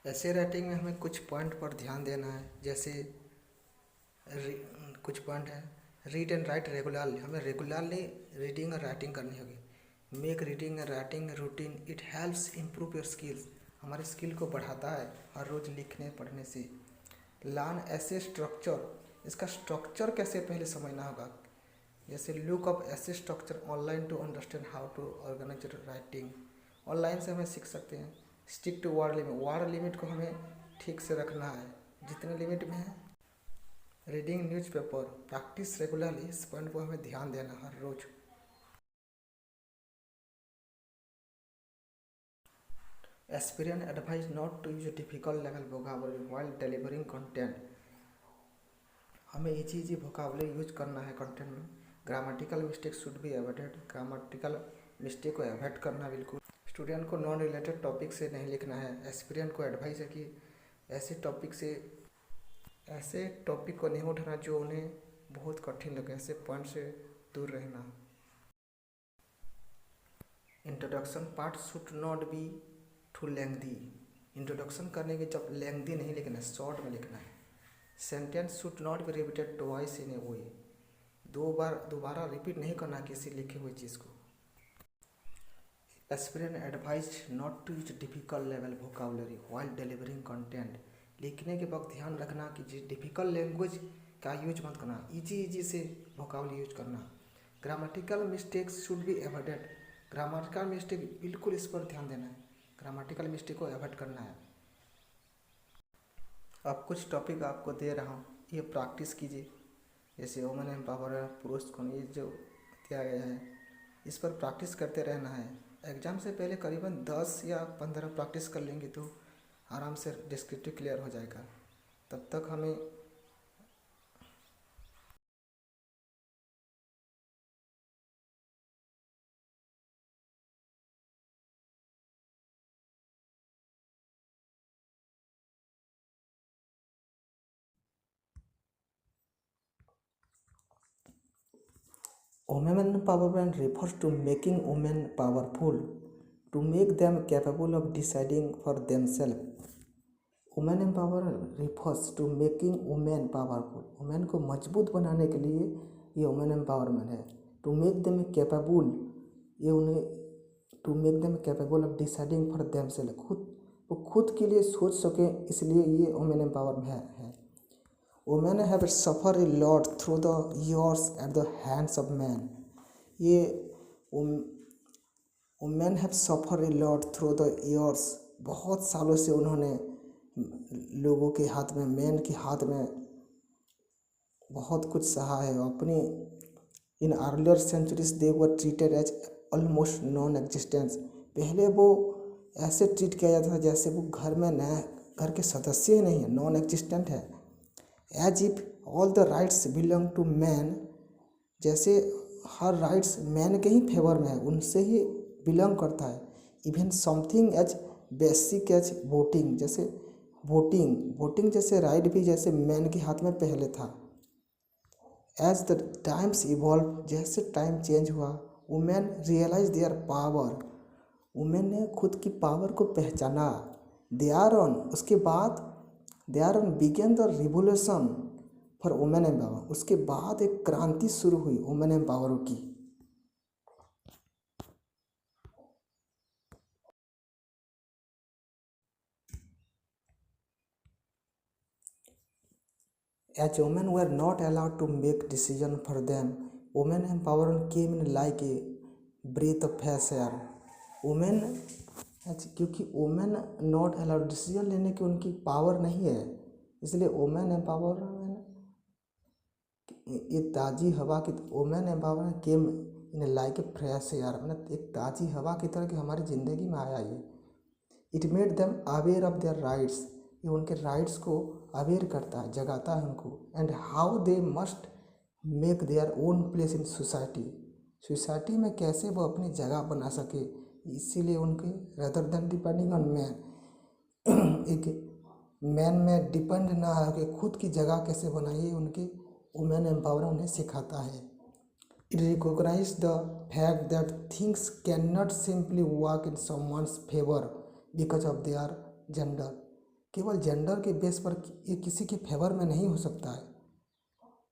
ऐसे राइटिंग में हमें कुछ पॉइंट पर ध्यान देना है। जैसे कुछ पॉइंट है, रीड एंड राइट रेगुलरली, हमें रेगुलरली रीडिंग और राइटिंग करनी होगी। Make reading and writing routine, it helps improve your skills, हमारे स्किल को बढ़ाता है हर रोज़ लिखने पढ़ने से। लर्न ऐसे स्ट्रक्चर, इसका स्ट्रक्चर कैसे पहले समझना होगा। जैसे लुक अप ऐसे structure online to understand how to organize writing, online से हमें सीख सकते हैं। स्टिक टू वर्ड लिमिट को हमें ठीक से रखना है जितने लिमिट में है। रीडिंग न्यूज़पेपर, प्रैक्टिस रेगुलरली, इस पॉइंट को हमें ध्यान देना हर रोज। Aspirant advise not to use difficult level vocabulary while delivering content, हमें इजी वोकाबुलरी यूज करना है कंटेंट में। Grammatical mistake should be avoided, grammatical mistake को अवॉइड करना बिल्कुल। स्टूडेंट को नॉन रिलेटेड टॉपिक से नहीं लिखना है। एस्पिरेंट को एडवाइस है कि ऐसे टॉपिक को नहीं उठाना जो उन्हें बहुत कठिन लगे, ऐसे पॉइंट से दूर रहना। Introduction part should not be too lengthy, introduction करने के जब लेंथी नहीं लिखना है, शॉर्ट में लिखना है। Sentence should not be repeated twice in a way, दोबारा रिपीट नहीं करना किसी लिखी हुई चीज़ को। Aspirant advise not to use difficult level vocabulary while delivering content, लिखने के वक्त ध्यान रखना कि डिफिकल्ट लैंग्वेज का यूज मत करना, इजी से वोकाबुलरी यूज करना। Grammatical mistakes should be avoided, grammatical mistake बिल्कुल इस पर ध्यान देना है, ग्रामेटिकल मिस्टेक को अवॉइड करना है। अब कुछ टॉपिक आपको दे रहा हूँ, ये प्रैक्टिस कीजिए। जैसे वुमेन एम्पावरमेंट, पुरुष कौन, ये जो दिया गया है इस पर प्रैक्टिस करते रहना है। एग्ज़ाम से पहले करीबन 10 या 15 प्रैक्टिस कर लेंगे तो आराम से डिस्क्रिप्टिव क्लियर हो जाएगा। तब तक हमें women empowerment refers to making women powerful, to make them capable of deciding for themselves. Women empowerment refers to making women powerful, women को मजबूत बनाने के लिए ये वुमेन एम्पावरमेंट है। टू मेक देम कैपेबल, ये उन्हें to make them capable of deciding for themselves, वो खुद के लिए सोच सकें, इसलिए ये वुमेन एम्पावरमेंट है। Women have suffer a lot through the years at the hands of man, ये women have suffer a lot through the years, बहुत सालों से उन्होंने लोगों के हाथ में, मैन के हाथ में बहुत कुछ सहा है। अपनी in earlier centuries they were treated as almost non existence, पहले वो ऐसे ट्रीट किया जाता था जैसे वो घर में नया घर के सदस्य ही नहीं है, नॉन एग्जिस्टेंट है। As if all the rights belong to man, जैसे हर राइट्स मैन के ही फेवर में है, उनसे ही बिलोंग करता है। Even something as basic as voting, जैसे वोटिंग जैसे राइट भी जैसे मैन के हाथ में पहले था। एज द टाइम्स इवॉल्व, जैसे टाइम चेंज हुआ, women realize their power, women ने खुद की पावर को पहचाना। उसके बाद they are on begin the revolution for women empower, उसके बाद एक क्रांति शुरू हुई वुमेन एम्पावर की। As women were not allowed to make decision for them, women empowerment came in like a breath of fresh air. Women, क्योंकि women not allowed decision लेने की उनकी पावर नहीं है, इसलिए वुमेन एम्पावरमेंट ये ताज़ी हवा की, women empowerment came in like a fresh air, मतलब एक ताज़ी हवा की तरह कि हमारी ज़िंदगी में आया ये। It made them aware of their rights, ये उनके राइट्स को अवेयर करता है, जगाता है उनको। And how they must make their own place in society में कैसे वो अपनी जगह बना सके, इसीलिए उनके rather than depending on man, एक मैन में डिपेंड ना हो कि खुद की जगह कैसे बनाइए, उनके वुमेन एम्पावरमेंट उन्हें सिखाता है। It recognise the fact that things can not simply work in someone's favour because of their gender, केवल जेंडर के बेस पर ये किसी के फेवर में नहीं हो सकता है।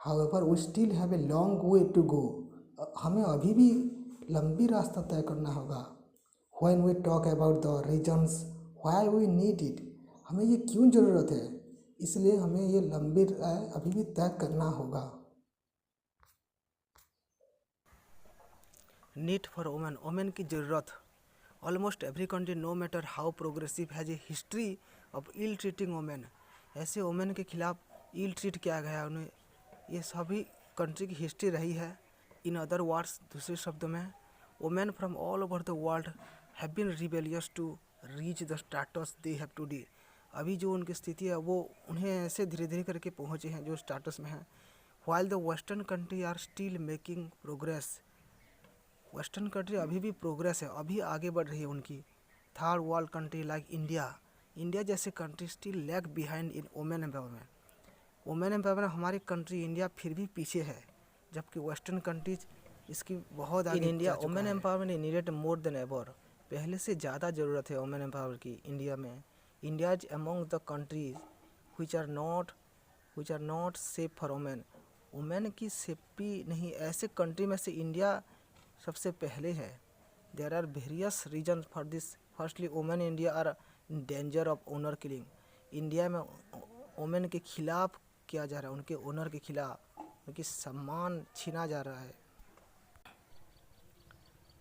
However we still have a long way to go. हमें अभी भी लंबी रास्ता तय करना होगा। When we talk about the reasons why we need it, हमें ये क्यों ज़रूरत है, इसलिए हमें ये लंबी राह अभी भी तय करना होगा। नीड फॉर वोमेन, वोमेन की ज़रूरत। Almost every country no matter how progressive has a history of ill treating women. ऐसे वोमेन के खिलाफ इल ट्रीट किया गया उन्हें, ये सभी कंट्री की हिस्ट्री रही है। इन अदर वर्ड्स, दूसरे शब्दों में, women from all over the world have been rebellious to reach the status they have today. अभी जो उनकी स्थिति है वो उन्हें ऐसे धीरे धीरे करके पहुँचे हैं जो स्टेटस में है। While the western country are still making progress, western country अभी भी प्रोग्रेस है, अभी आगे बढ़ रही है उनकी। Third world country like India, India जैसे country still lag behind in women empowerment. Women empowerment हमारी कंट्री इंडिया फिर भी पीछे है, जबकि वेस्टर्न कंट्रीज इसकी बहुत आगे। In India women empowerment is needed more than ever, पहले से ज़्यादा ज़रूरत है वोमेन एम्पावरमेंट की इंडिया में। India is among the countries which are not safe for women, women की सेफ्टी नहीं, ऐसे कंट्री में से इंडिया सबसे पहले है। There are various reason for this. Firstly women India are in danger of honour killing, India में women के खिलाफ किया जा रहा है, उनके ओनर के खिलाफ उनकी सम्मान छीना जा रहा है।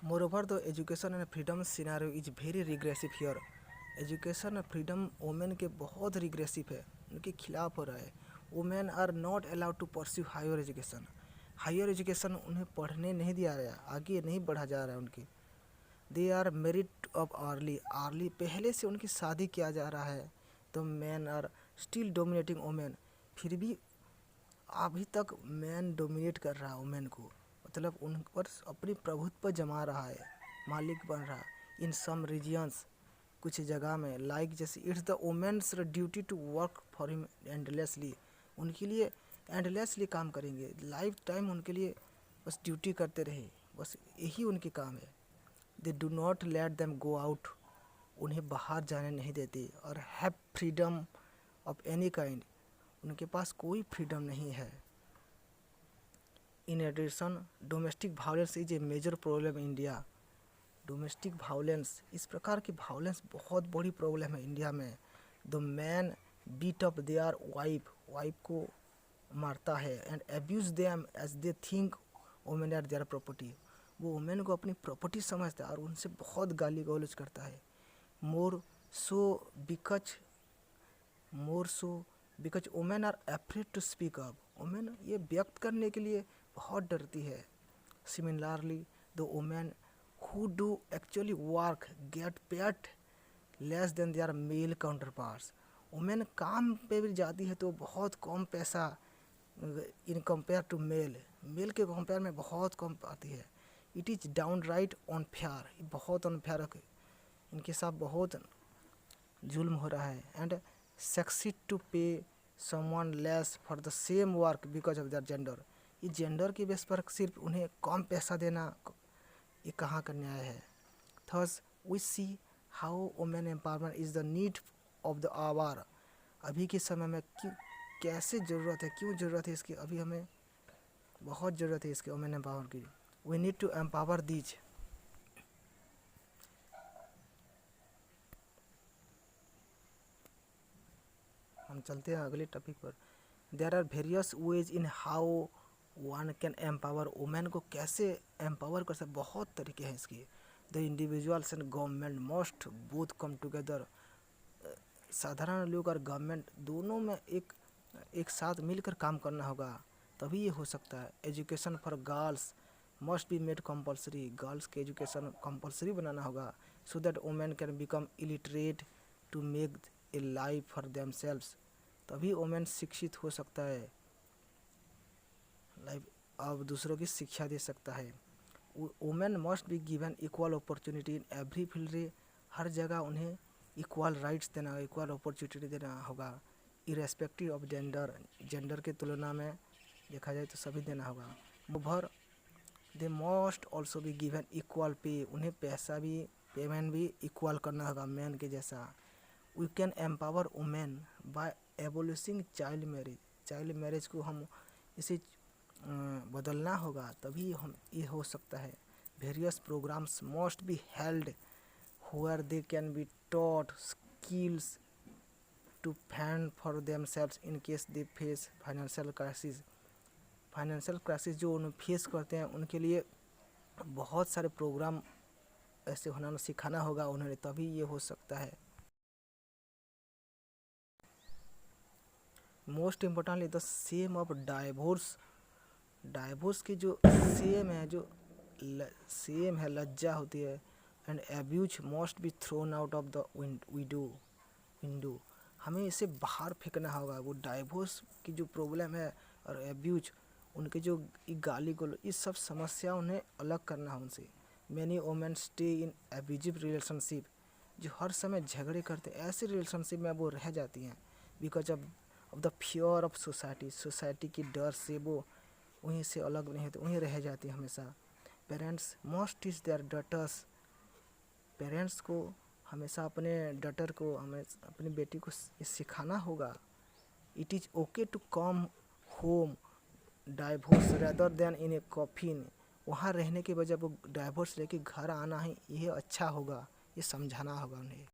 Moreover the education and freedom scenario is very regressive here. Education और फ्रीडम वोमेन के बहुत रिग्रेसिव है, उनके खिलाफ हो रहा है। Women are not allowed to pursue higher education, higher education उन्हें पढ़ने नहीं दिया गया, आगे नहीं बढ़ा जा रहा है उनकी। They are married off early, पहले से उनकी शादी किया जा रहा है। तो man are still dominating women, फिर भी अभी तक मैन डोमिनेट कर रहा है वोमेन को, मतलब उन पर अपनी प्रभुत्व जमा रहा है, मालिक बन रहा है। इन सम रीजियंस, कुछ जगह में, लाइक जैसे it's the women's duty to work for him endlessly, उनके लिए एंडलेसली काम करेंगे, लाइफ टाइम उनके लिए बस ड्यूटी करते रहे, बस यही उनके काम है। They do not let them go out, उन्हें बाहर जाने नहीं देते। और have freedom of any kind, उनके पास कोई फ्रीडम नहीं है। In addition domestic violence is a major problem in India. Domestic violence, इस प्रकार की वायलेंस बहुत बड़ी प्रॉब्लम है इंडिया में। The man beat up their wife को मारता है, and abuse them as they think women are their property, वो वोमेन को अपनी प्रॉपर्टी समझता है और उनसे बहुत गाली गलौज करता है। More so because women are afraid to speak up, women ये व्यक्त करने के लिए बहुत डरती है। Similarly the women who do actually work get paid less than their male counterparts, women काम पे भी जाती है तो बहुत कम पैसा इन कंपेयर टू मेल के कंपेयर में बहुत कम पाती है। It is down right unfair, बहुत अनफेयर है, इनके साथ बहुत जुल्म हो रहा है। एंड सक्सीड टू पे someone less for the same work because of their gender, ये जेंडर के बेस पर सिर्फ उन्हें कम पैसा देना, ये कहाँ का न्याय है। Thus we see how women empowerment is the need of the hour, अभी के समय में क्यों, कैसे ज़रूरत है, क्यों ज़रूरत है इसकी, अभी हमें बहुत ज़रूरत है इसके वुमेन एम्पावरमेंट की। We need to empower these. हम चलते हैं अगले टॉपिक पर। There are various ways in how one can empower, women को कैसे एम्पावर कर सकते, बहुत तरीके हैं इसके। The individuals and government must both come together, साधारण लोग और गवर्नमेंट दोनों में एक साथ मिलकर काम करना होगा, तभी ये हो सकता है। Education for girls must be made compulsory, girls के एजुकेशन कंपलसरी बनाना होगा, so that women can become illiterate to make a life for themselves, तभी वुमेन शिक्षित हो सकता है, लाइफ अब दूसरों की शिक्षा दे सकता है। Women must be given equal opportunity in every field, हर जगह उन्हें इक्वल राइट्स देना, इक्वल अपॉर्चुनिटी देना होगा, इरेस्पेक्टिव ऑफ जेंडर के तुलना में देखा जाए तो सभी देना होगा। More they must also be given equal pay, उन्हें पैसा भी, पेमेंट भी इक्वल करना होगा मैन के जैसा। We can empower women by abolishing child marriage को हम इसे बदलना होगा, तभी हम ये हो सकता है। Various programmes must be held where they can be taught skills to fend for themselves in case they face financial crisis। Financial crisis जो उन्हें फेस करते हैं उनके लिए बहुत सारे प्रोग्राम ऐसे होना सिखाना होगा उन्हें, तभी ये हो सकता है। Most importantly the same of divorce की जो सेम है, जो सेम है, लज्जा होती है। And abuse must be thrown out of the window, हमें इसे बाहर फेंकना होगा। वो डाइवोर्स की जो प्रॉब्लम है और एब्यूज, उनके जो गाली गलौज, इस सब समस्या उन्हें अलग करना है उनसे। Many women stay in abusive relationship, जो हर समय झगड़े करते हैं, ऐसे रिलेशनशिप में वो रह जाती हैं because of the fear of society की डर से वो वहीं से अलग नहीं होते, वहीं रह जाती हैं हमेशा। Parents must teach their daughters, parents को हमेशा अपने डॉटर को, हमें अपनी बेटी को सिखाना होगा। It is okay to come home divorce rather than in a coffin, वहाँ रहने के बजाय वो डाइवोर्स लेके घर आना ही यह अच्छा होगा, ये समझाना होगा उन्हें।